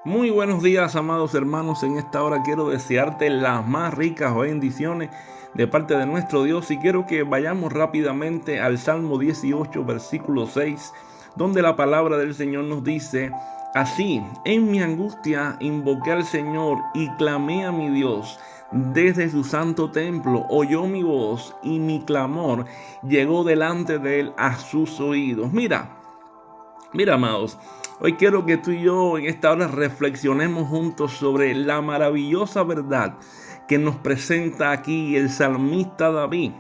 Muy buenos días, amados hermanos. En esta hora quiero desearte las más ricas bendiciones de parte de nuestro Dios y quiero que vayamos rápidamente al Salmo 18, versículo 6, donde la palabra del Señor nos dice: así, en mi angustia invoqué al Señor y clamé a mi Dios. Desde su santo templo oyó mi voz y mi clamor llegó delante de él a sus oídos. Mira, amados, hoy quiero que tú y yo en esta hora reflexionemos juntos sobre la maravillosa verdad que nos presenta aquí el salmista David.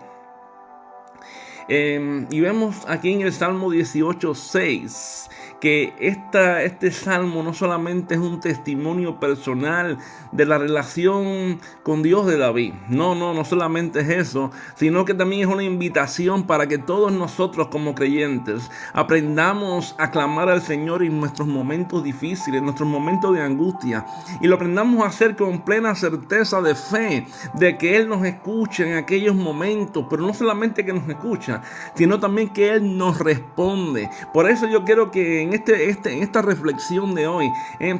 Y vemos aquí en el Salmo 18:6 que este salmo no solamente es un testimonio personal de la relación con Dios de David. No solamente es eso, sino que también es una invitación para que todos nosotros como creyentes aprendamos a clamar al Señor en nuestros momentos difíciles, en nuestros momentos de angustia, y lo aprendamos a hacer con plena certeza de fe, de que Él nos escucha en aquellos momentos, pero no solamente que nos escucha, sino también que Él nos responde. Por eso yo quiero que en esta reflexión de hoy,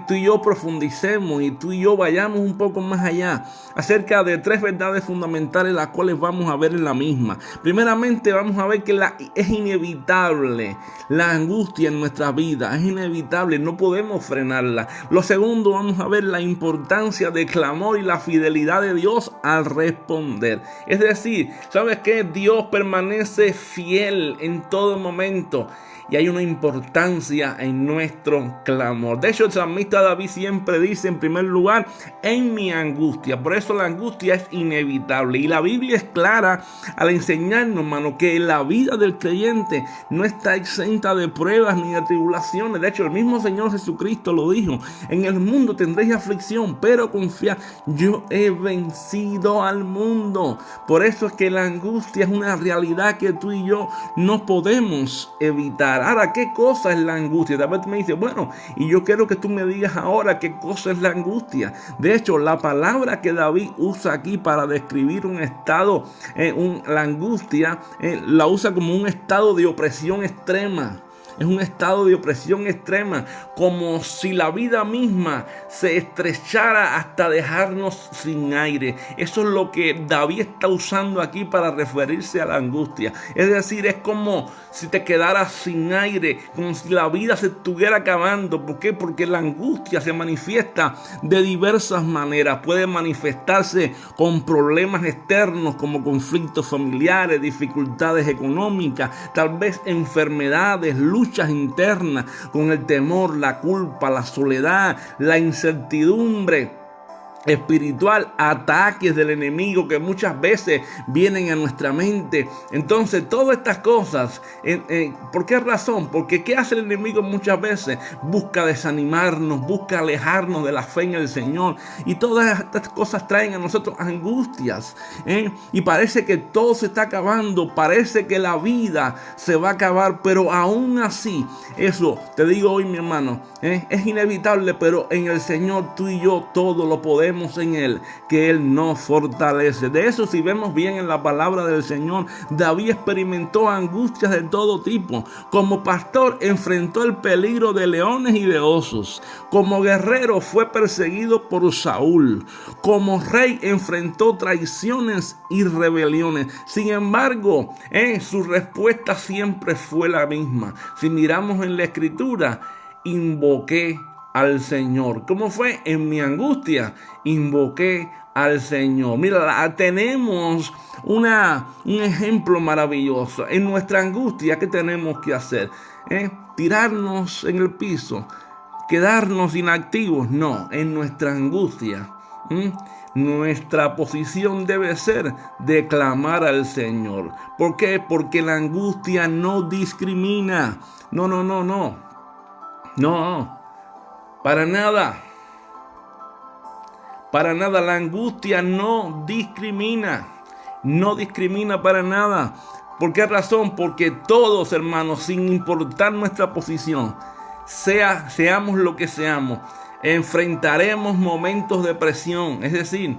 tú y yo profundicemos y tú y yo vayamos un poco más allá acerca de tres verdades fundamentales, las cuales vamos a ver en la misma. Primeramente vamos a ver que es inevitable la angustia en nuestra vida, es inevitable, no podemos frenarla. Lo segundo, vamos a ver la importancia del clamor y la fidelidad de Dios al responder. Es decir, ¿sabes qué? Dios permanece fiel en todo momento y hay una importancia en nuestro clamor. De hecho, el salmista David siempre dice, en primer lugar, en mi angustia. Por eso la angustia es inevitable. Y la Biblia es clara al enseñarnos, hermano, que la vida del creyente no está exenta de pruebas ni de tribulaciones. De hecho, el mismo Señor Jesucristo lo dijo: en el mundo tendréis aflicción, pero confiad, yo he vencido al mundo. Por eso es que la angustia es una realidad que tú y yo no podemos evitar. Ahora, ¿qué cosa es la angustia? Tal vez me dice, bueno, y yo quiero que tú me digas ahora qué cosa es la angustia. De hecho, la palabra que David usa aquí para describir un estado, la angustia, la usa como un estado de opresión extrema. Es un estado de opresión extrema, como si la vida misma se estrechara hasta dejarnos sin aire. Eso es lo que David está usando aquí para referirse a la angustia. Es decir, es como si te quedaras sin aire, como si la vida se estuviera acabando. ¿Por qué? Porque la angustia se manifiesta de diversas maneras. Puede manifestarse con problemas externos como conflictos familiares, dificultades económicas, tal vez enfermedades, luchas internas, con el temor, la culpa, la soledad, la incertidumbre espiritual, ataques del enemigo que muchas veces vienen a nuestra mente. Entonces, todas estas cosas, ¿por qué razón? Porque ¿qué hace el enemigo muchas veces? Busca desanimarnos, busca alejarnos de la fe en el Señor, y todas estas cosas traen a nosotros angustias, y parece que todo se está acabando, parece que la vida se va a acabar, pero aún así, eso te digo hoy, mi hermano, es inevitable, pero en el Señor tú y yo todo lo podemos en Él, que Él nos fortalece. De eso, si vemos bien en la palabra del Señor, David experimentó angustias de todo tipo. Como pastor enfrentó el peligro de leones y de osos. Como guerrero fue perseguido por Saúl. Como rey enfrentó traiciones y rebeliones. Sin embargo, su respuesta siempre fue la misma. Si miramos en la Escritura, invoqué al Señor. ¿Cómo fue? En mi angustia invoqué al Señor. Mira, tenemos un ejemplo maravilloso. En nuestra angustia, ¿qué tenemos que hacer? ¿Tirarnos en el piso? ¿Quedarnos inactivos? No, en nuestra angustia. Nuestra posición debe ser de clamar al Señor. ¿Por qué? Porque la angustia no discrimina. No. Para nada. Para nada. La angustia no discrimina. No discrimina para nada. ¿Por qué razón? Porque todos, hermanos, sin importar nuestra posición, seamos lo que seamos, enfrentaremos momentos de presión. Es decir,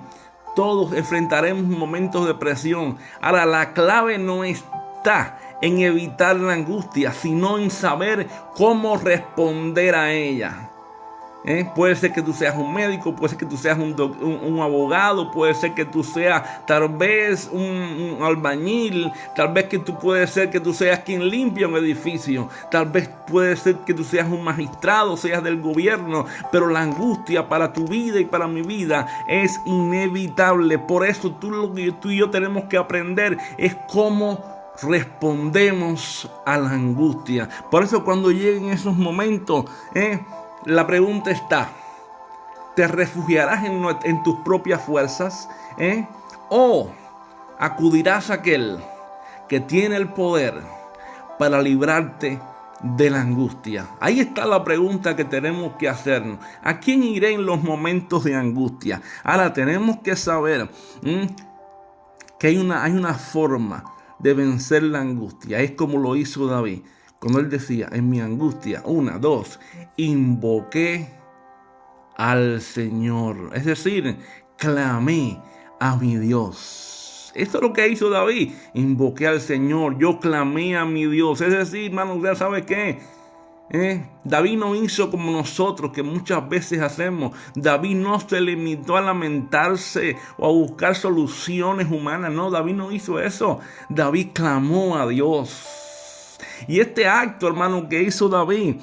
todos enfrentaremos momentos de presión. Ahora, la clave no está en evitar la angustia, sino en saber cómo responder a ella. Puede ser que tú seas un médico, puede ser que tú seas un abogado, puede ser que tú seas tal vez un albañil, tal vez que tú puede ser que tú seas quien limpia un edificio, tal vez puede ser que tú seas un magistrado, seas del gobierno, pero la angustia para tu vida y para mi vida es inevitable. Por eso lo que tú y yo tenemos que aprender es cómo respondemos a la angustia. Por eso cuando lleguen esos momentos, la pregunta está: ¿te refugiarás en tus propias fuerzas? ¿O acudirás a aquel que tiene el poder para librarte de la angustia? Ahí está la pregunta que tenemos que hacernos. ¿A quién iré en los momentos de angustia? Ahora tenemos que saber que hay una forma de vencer la angustia. Es como lo hizo David. Cuando él decía, en mi angustia, 1, 2, invoqué al Señor. Es decir, clamé a mi Dios. Esto es lo que hizo David. Invoqué al Señor, yo clamé a mi Dios. Es decir, hermano, ¿ya sabe qué? David no hizo como nosotros, que muchas veces hacemos. David no se limitó a lamentarse o a buscar soluciones humanas. No, David no hizo eso. David clamó a Dios. Y este acto, hermano, que hizo David,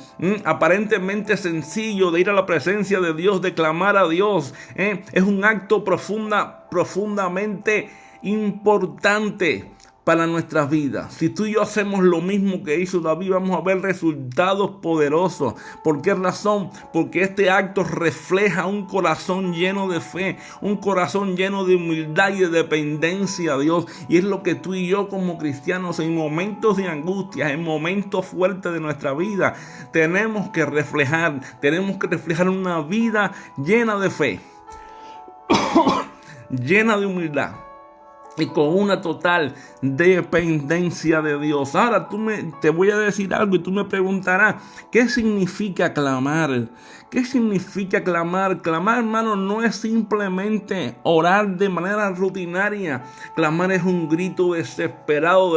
aparentemente sencillo, de ir a la presencia de Dios, de clamar a Dios, es un acto profundamente importante para nuestras vidas. Si tú y yo hacemos lo mismo que hizo David, vamos a ver resultados poderosos. ¿Por qué razón? Porque este acto refleja un corazón lleno de fe, un corazón lleno de humildad y de dependencia a Dios. Y es lo que tú y yo como cristianos en momentos de angustia, en momentos fuertes de nuestra vida, tenemos que reflejar una vida llena de fe, llena de humildad y con una total dependencia de Dios. Ahora te voy a decir algo y tú me preguntarás, ¿qué significa clamar? ¿Qué significa clamar? Clamar, hermano, no es simplemente orar de manera rutinaria. Clamar es un grito desesperado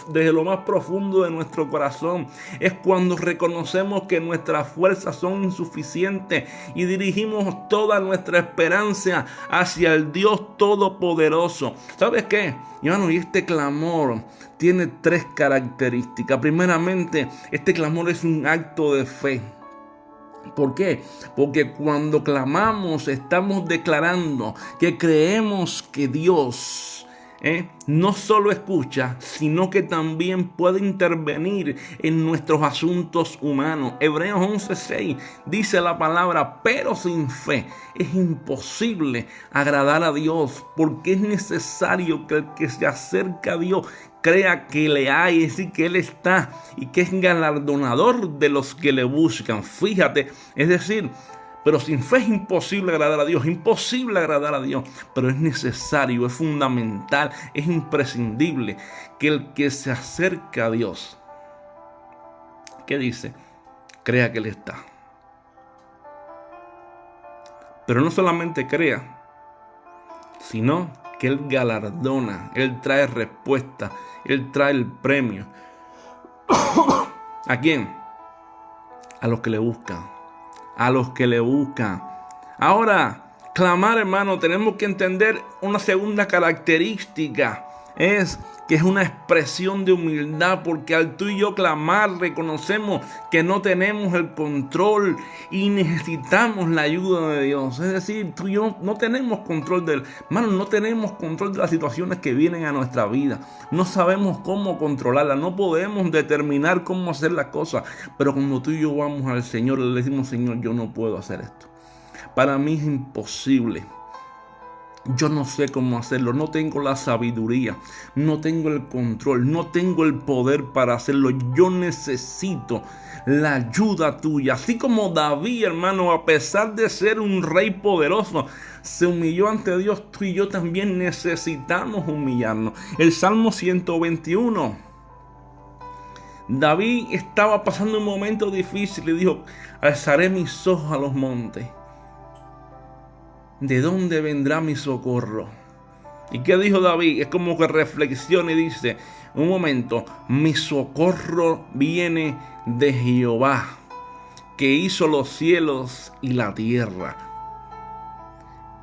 desde lo más profundo de nuestro corazón. Es cuando reconocemos que nuestras fuerzas son insuficientes y dirigimos toda nuestra esperanza hacia el Dios Todopoderoso. ¿Sabes qué? Hermano, y este clamor tiene 3 características. Primeramente, este clamor es un acto de fe. ¿Por qué? Porque cuando clamamos estamos declarando que creemos que Dios no solo escucha, sino que también puede intervenir en nuestros asuntos humanos. Hebreos 11:6 dice la palabra, pero sin fe es imposible agradar a Dios, porque es necesario que el que se acerca a Dios crea que le hay, es decir, que Él está y que es galardonador de los que le buscan. Fíjate, es decir, pero sin fe es imposible agradar a Dios, pero es necesario, es fundamental, es imprescindible que el que se acerca a Dios, ¿qué dice? Crea que Él está. Pero no solamente crea, sino que Él galardona, Él trae respuesta, Él trae el premio. ¿A quién? A los que le buscan. A los que le buscan. Ahora, clamar, hermano, tenemos que entender una segunda característica. Es que es una expresión de humildad, porque al tú y yo clamar reconocemos que no tenemos el control y necesitamos la ayuda de Dios. Es decir, tú y yo no tenemos control no tenemos control de las situaciones que vienen a nuestra vida. No sabemos cómo controlarlas, no podemos determinar cómo hacer las cosas, pero cuando tú y yo vamos al Señor, le decimos, Señor, yo no puedo hacer esto. Para mí es imposible. Yo no sé cómo hacerlo, no tengo la sabiduría, no tengo el control, no tengo el poder para hacerlo. Yo necesito la ayuda tuya. Así como David, hermano, a pesar de ser un rey poderoso, se humilló ante Dios, tú y yo también necesitamos humillarnos. El Salmo 121. David estaba pasando un momento difícil y dijo, alzaré mis ojos a los montes. ¿De dónde vendrá mi socorro? ¿Y qué dijo David? Es como que reflexiona y dice, un momento, mi socorro viene de Jehová, que hizo los cielos y la tierra.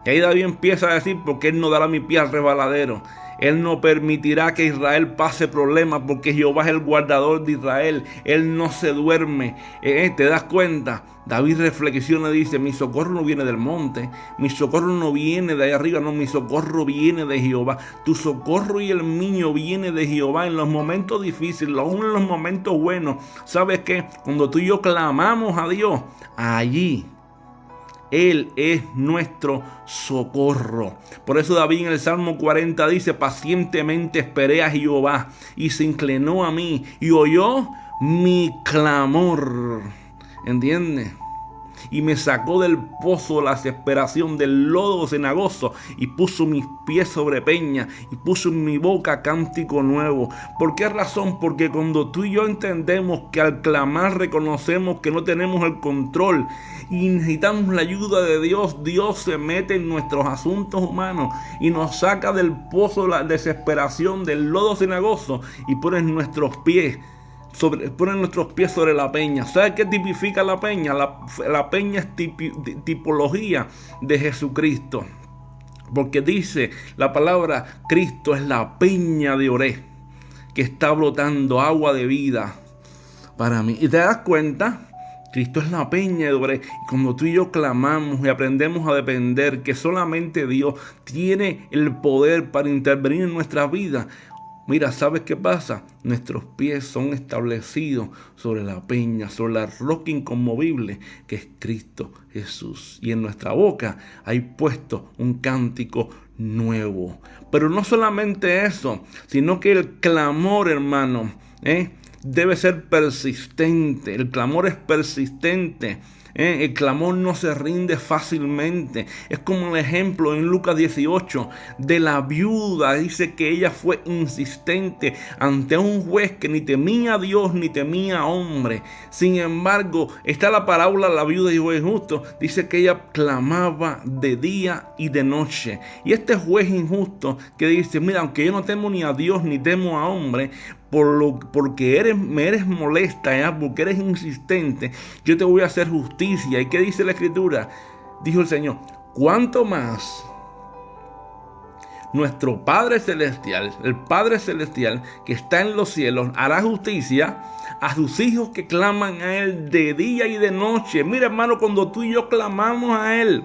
Y ahí David empieza a decir, porque Él no dará mi pie al resbaladero. Él no permitirá que Israel pase problemas, porque Jehová es el guardador de Israel. Él no se duerme. ¿Te das cuenta? David reflexiona y dice, mi socorro no viene del monte, mi socorro no viene de ahí arriba, no, mi socorro viene de Jehová. Tu socorro y el mío viene de Jehová en los momentos difíciles, aún en los momentos buenos. ¿Sabes qué? Cuando tú y yo clamamos a Dios, allí Él es nuestro socorro. Por eso David en el Salmo 40 dice, pacientemente esperé a Jehová y se inclinó a mí y oyó mi clamor. ¿Entiendes? Y me sacó del pozo de la desesperación, del lodo cenagoso, y puso mis pies sobre peña, y puso en mi boca cántico nuevo. ¿Por qué razón? Porque cuando tú y yo entendemos que al clamar reconocemos que no tenemos el control y necesitamos la ayuda de Dios, Dios se mete en nuestros asuntos humanos y nos saca del pozo de la desesperación, del lodo cenagoso, y pone nuestros pies sobre la peña. ¿Sabe qué tipifica la peña? La peña es tipología de Jesucristo. Porque dice la palabra, Cristo es la peña de Oré, que está brotando agua de vida para mí. ¿Y te das cuenta? Cristo es la peña de Oré. Y cuando tú y yo clamamos y aprendemos a depender que solamente Dios tiene el poder para intervenir en nuestra vida, mira, ¿sabes qué pasa? Nuestros pies son establecidos sobre la peña, sobre la roca inconmovible que es Cristo Jesús. Y en nuestra boca hay puesto un cántico nuevo. Pero no solamente eso, sino que el clamor, hermano, debe ser persistente. El clamor es persistente. El clamor no se rinde fácilmente. Es como el ejemplo en Lucas 18 de la viuda. Dice que ella fue insistente ante un juez que ni temía a Dios ni temía a hombre. Sin embargo, está la parábola de la viuda y juez justo. Dice que ella clamaba de día y de noche. Y este juez injusto que dice, mira, aunque yo no temo ni a Dios ni temo a hombre, porque me eres molesta, porque eres insistente, yo te voy a hacer justicia. ¿Y qué dice la Escritura? Dijo el Señor, ¿cuánto más nuestro Padre Celestial, el Padre Celestial que está en los cielos, hará justicia a sus hijos que claman a Él de día y de noche? Mira, hermano, cuando tú y yo clamamos a Él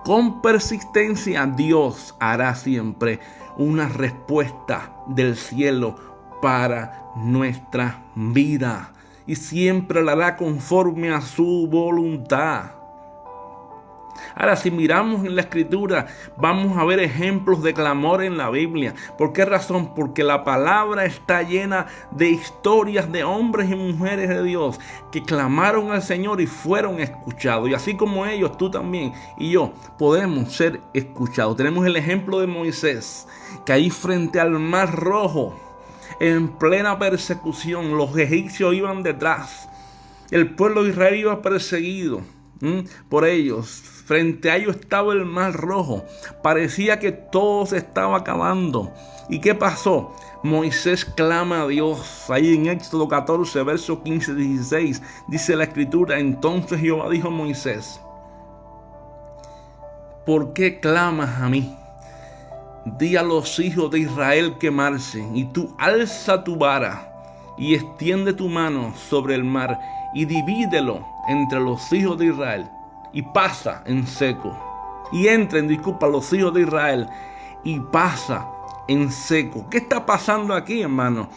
con persistencia, Dios hará siempre una respuesta del cielo para nuestra vida, y siempre la hará conforme a su voluntad. Ahora, si miramos en la Escritura, vamos a ver ejemplos de clamor en la Biblia. ¿Por qué razón? Porque la palabra está llena de historias de hombres y mujeres de Dios que clamaron al Señor y fueron escuchados. Y así como ellos, tú también y yo podemos ser escuchados. Tenemos el ejemplo de Moisés, que ahí frente al Mar Rojo, en plena persecución, los egipcios iban detrás. El pueblo de Israel iba perseguido por ellos. Frente a ellos estaba el Mar Rojo. Parecía que todo se estaba acabando. ¿Y qué pasó? Moisés clama a Dios. Ahí en Éxodo 14, versos 15-16, dice la Escritura, entonces Jehová dijo a Moisés, ¿por qué clamas a mí? Di a los hijos de Israel que marchen, y tú alza tu vara y extiende tu mano sobre el mar y divídelo entre los hijos de Israel y pasa en seco. Y entren, los hijos de Israel y pasa en seco. ¿Qué está pasando aquí, hermano?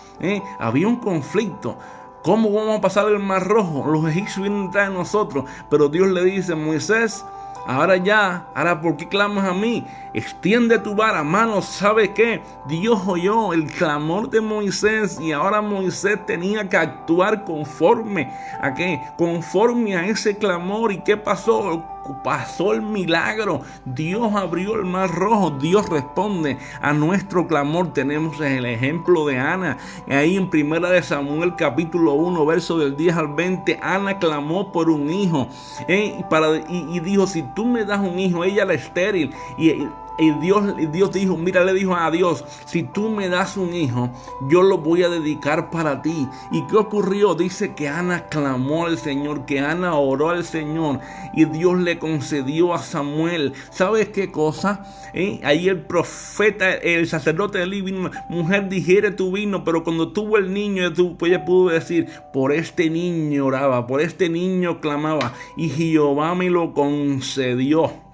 Había un conflicto. ¿Cómo vamos a pasar el Mar Rojo? Los egipcios vienen detrás de nosotros, pero Dios le dice a Moisés, ahora ¿por qué clamas a mí? Extiende tu vara, mano. ¿Sabe qué? Dios oyó el clamor de Moisés y ahora Moisés tenía que actuar conforme a qué, conforme a ese clamor. ¿Y qué pasó? Pasó el milagro. Dios abrió el Mar Rojo. Dios responde a nuestro clamor. Tenemos el ejemplo de Ana. Ahí en 1 Samuel capítulo 1, verso del 10 al 20, Ana clamó por un hijo. Y dijo, si tú me das un hijo, ella era estéril. Y Dios dijo, mira, le dijo a Dios, si tú me das un hijo, yo lo voy a dedicar para ti. ¿Y qué ocurrió? Dice que Ana clamó al Señor, que Ana oró al Señor y Dios le concedió a Samuel. ¿Sabes qué cosa? Ahí el profeta, el sacerdote de Eli vino, mujer, digiere tu vino, pero cuando tuvo el niño, ella pudo decir, por este niño oraba, por este niño clamaba y Jehová me lo concedió.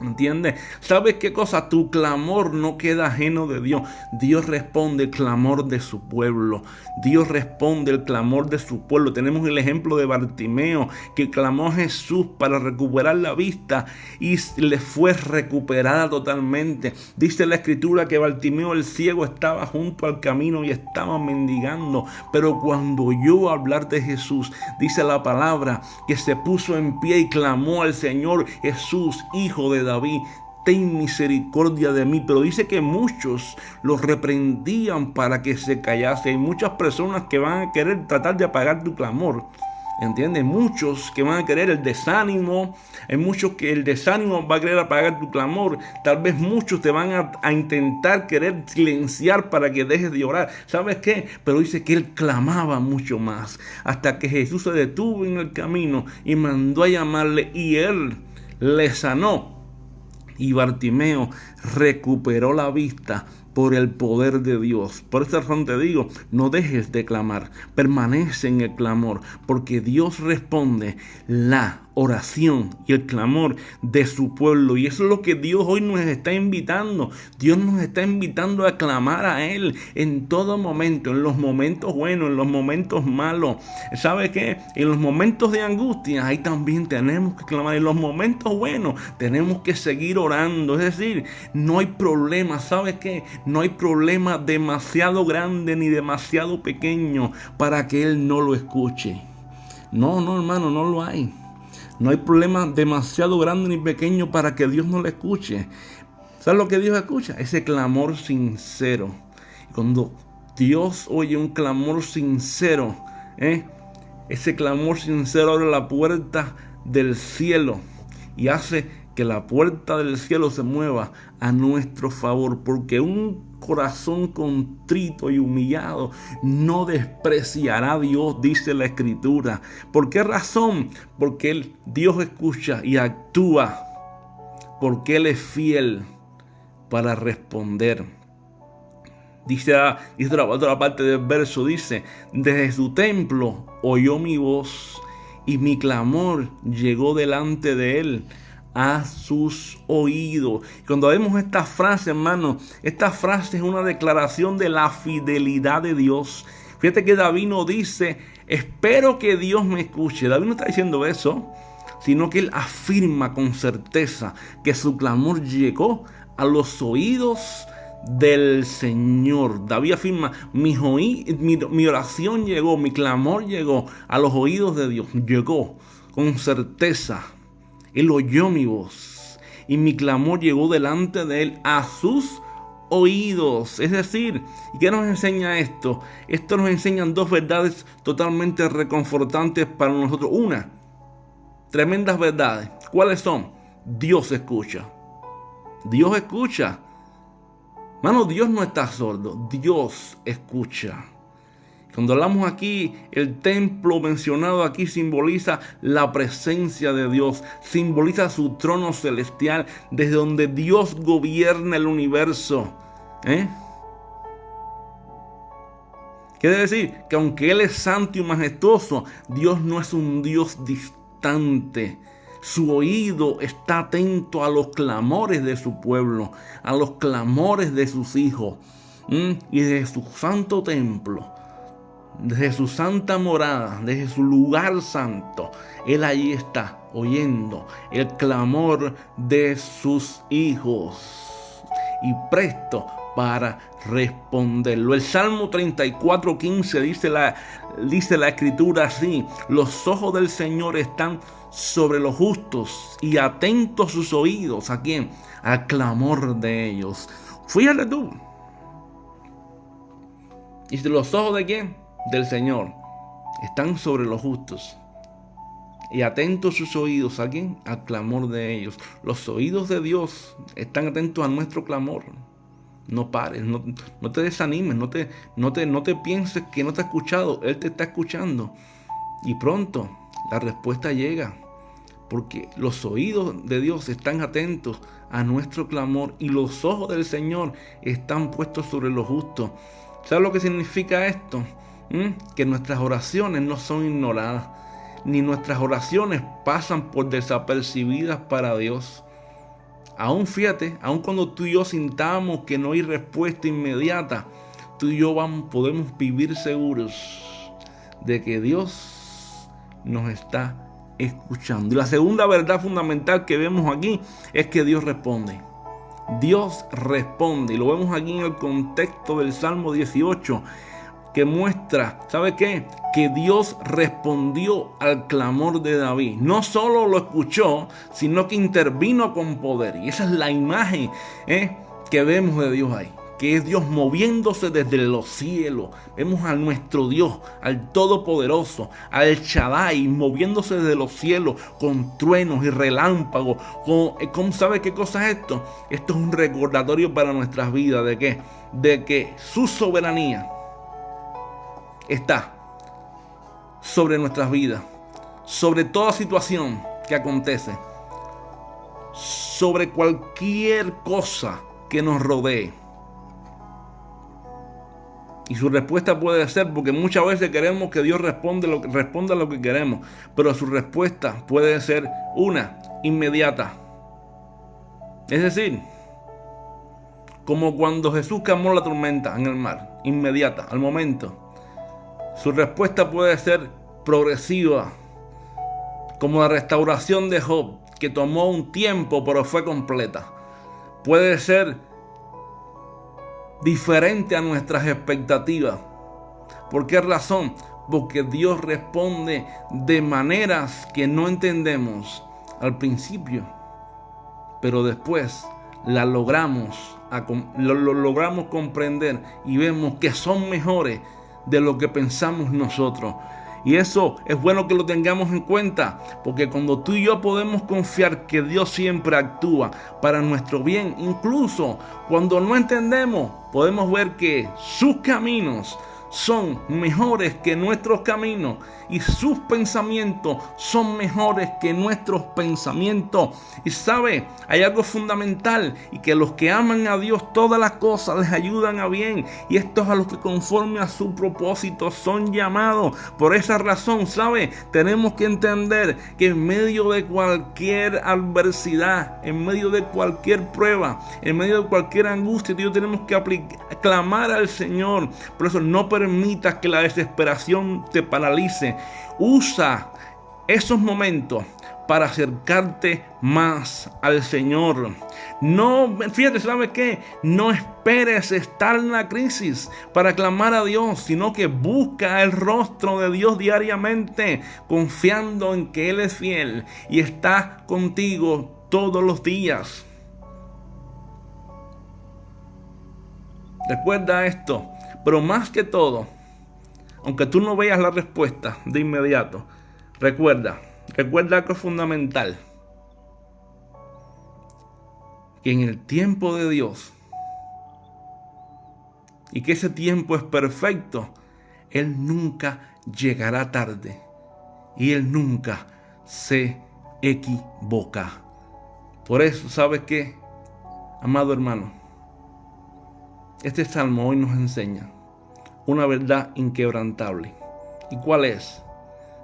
¿Entiendes? ¿Sabes qué cosa? Tu clamor no queda ajeno de Dios. Dios responde el clamor de su pueblo. Dios responde el clamor de su pueblo. Tenemos el ejemplo de Bartimeo, que clamó a Jesús para recuperar la vista y le fue recuperada totalmente. Dice la escritura que Bartimeo el ciego estaba junto al camino y estaba mendigando. Pero cuando oyó hablar de Jesús, dice la palabra que se puso en pie y clamó al Señor: Jesús, hijo de David, ten misericordia de mí. Pero dice que muchos los reprendían para que se callase. Hay muchas personas que van a querer tratar de apagar tu clamor. ¿Entiendes? Muchos que van a querer el desánimo. Hay muchos que el desánimo va a querer apagar tu clamor. Tal vez muchos te van a intentar querer silenciar para que dejes de orar. ¿Sabes qué? Pero dice que él clamaba mucho más, hasta que Jesús se detuvo en el camino y mandó a llamarle y él le sanó. Y Bartimeo recuperó la vista por el poder de Dios. Por esta razón te digo, no dejes de clamar, permanece en el clamor, porque Dios responde la oración y el clamor de su pueblo. Y eso es lo que Dios hoy nos está invitando. Dios nos está invitando a clamar a Él en todo momento, en los momentos buenos, en los momentos malos. ¿Sabe qué? En los momentos de angustia, ahí también tenemos que clamar. En los momentos buenos, tenemos que seguir orando. Es decir, no hay problema. ¿Sabe qué? No hay problema demasiado grande ni demasiado pequeño para que Él no lo escuche. No, hermano, no lo hay. No hay problema demasiado grande ni pequeño para que Dios no le escuche. ¿Sabes lo que Dios escucha? Ese clamor sincero. Cuando Dios oye un clamor sincero, ese clamor sincero abre la puerta del cielo y hace que la puerta del cielo se mueva a nuestro favor, porque un corazón contrito y humillado no despreciará a Dios, dice la escritura. ¿Por qué razón? Porque Dios escucha y actúa, porque Él es fiel para responder. Dice otra parte del verso, dice: desde su templo oyó mi voz y mi clamor llegó delante de Él a sus oídos. Cuando vemos esta frase, hermano, esta frase es una declaración de la fidelidad de Dios. Fíjate que David no dice, espero que Dios me escuche. David no está diciendo eso, sino que él afirma con certeza que su clamor llegó a los oídos del Señor. David afirma, mi oración llegó, mi clamor llegó a los oídos de Dios. Llegó con certeza. Él oyó mi voz y mi clamor llegó delante de Él a sus oídos. Es decir, ¿qué nos enseña esto? Esto nos enseña dos verdades totalmente reconfortantes para nosotros. Una, tremendas verdades. ¿Cuáles son? Dios escucha. Dios escucha. Mano, Dios no está sordo. Dios escucha. Cuando hablamos aquí, el templo mencionado aquí simboliza la presencia de Dios, simboliza su trono celestial, desde donde Dios gobierna el universo. Quiere decir que aunque Él es santo y majestuoso, Dios no es un Dios distante. Su oído está atento a los clamores de su pueblo, a los clamores de sus hijos. Y desde su santo templo, desde su santa morada, desde su lugar santo, Él allí está oyendo el clamor de sus hijos y presto para responderlo. El Salmo 34:15 dice la escritura así: los ojos del Señor están sobre los justos y atentos sus oídos. ¿A quién? Al clamor de ellos. Fíjate tú. ¿Y los ojos de quién? Del Señor están sobre los justos y atentos sus oídos, ¿a quién? Al clamor de ellos. Los oídos de Dios están atentos a nuestro clamor. No pares, no te desanimes, no te pienses que no te ha escuchado. Él te está escuchando. Y pronto la respuesta llega. Porque los oídos de Dios están atentos a nuestro clamor y los ojos del Señor están puestos sobre los justos. ¿Sabes lo que significa esto? Que nuestras oraciones no son ignoradas, ni nuestras oraciones pasan por desapercibidas para Dios. Aún fíjate, aun cuando tú y yo sintamos que no hay respuesta inmediata, tú y yo podemos vivir seguros de que Dios nos está escuchando. Y la segunda verdad fundamental que vemos aquí es que Dios responde. Dios responde. Y lo vemos aquí en el contexto del Salmo 18, que muestra, ¿sabe qué? Que Dios respondió al clamor de David. No solo lo escuchó, sino que intervino con poder. Y esa es la imagen que vemos de Dios ahí. Que es Dios moviéndose desde los cielos. Vemos a nuestro Dios, al Todopoderoso, al Shaddai, moviéndose desde los cielos con truenos y relámpagos. ¿Cómo sabe qué cosa es esto? Esto es un recordatorio para nuestras vidas. ¿De qué? De que su soberanía está sobre nuestras vidas, sobre toda situación que acontece, sobre cualquier cosa que nos rodee. Y su respuesta puede ser, porque muchas veces queremos que Dios responda a lo que queremos, pero su respuesta puede ser inmediata. Es decir, como cuando Jesús calmó la tormenta en el mar, inmediata, al momento. Su respuesta puede ser progresiva, como la restauración de Job, que tomó un tiempo pero fue completa. Puede ser diferente a nuestras expectativas. ¿Por qué razón? Porque Dios responde de maneras que no entendemos al principio, pero después lo logramos comprender y vemos que son mejores de lo que pensamos nosotros. Y eso es bueno que lo tengamos en cuenta, porque cuando tú y yo podemos confiar que Dios siempre actúa para nuestro bien, incluso cuando no entendemos, podemos ver que sus caminos son mejores que nuestros caminos y sus pensamientos son mejores que nuestros pensamientos. Y sabe, hay algo fundamental, y que los que aman a Dios todas las cosas les ayudan a bien, y estos a los que conforme a su propósito son llamados. Por esa razón, sabe, tenemos que entender que en medio de cualquier adversidad, en medio de cualquier prueba, en medio de cualquier angustia, Dios tenemos que clamar al Señor. Por eso no permitas que la desesperación te paralice. Usa esos momentos para acercarte más al Señor. No, fíjate, ¿sabes qué? No esperes estar en la crisis para clamar a Dios, sino que busca el rostro de Dios diariamente, confiando en que Él es fiel y está contigo todos los días. Recuerda esto, pero más que todo, aunque tú no veas la respuesta de inmediato, recuerda algo fundamental, que en el tiempo de Dios, y que ese tiempo es perfecto, Él nunca llegará tarde y Él nunca se equivoca. Por eso, ¿sabes qué, amado hermano? Este salmo hoy nos enseña una verdad inquebrantable. ¿Y cuál es?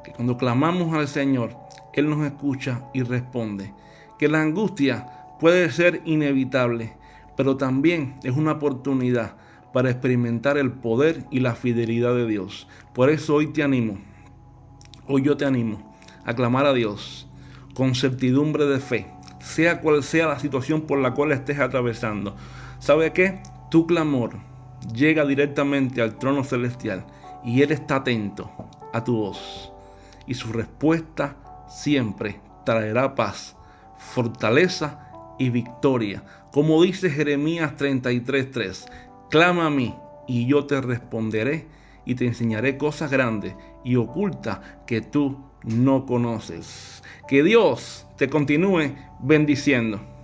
Que cuando clamamos al Señor, Él nos escucha y responde. Que la angustia puede ser inevitable, pero también es una oportunidad para experimentar el poder y la fidelidad de Dios. Por eso hoy yo te animo a clamar a Dios con certidumbre de fe, sea cual sea la situación por la cual estés atravesando. ¿Sabe qué? Tu clamor llega directamente al trono celestial y Él está atento a tu voz. Y su respuesta siempre traerá paz, fortaleza y victoria. Como dice Jeremías 33:3, clama a mí y yo te responderé y te enseñaré cosas grandes y ocultas que tú no conoces. Que Dios te continúe bendiciendo.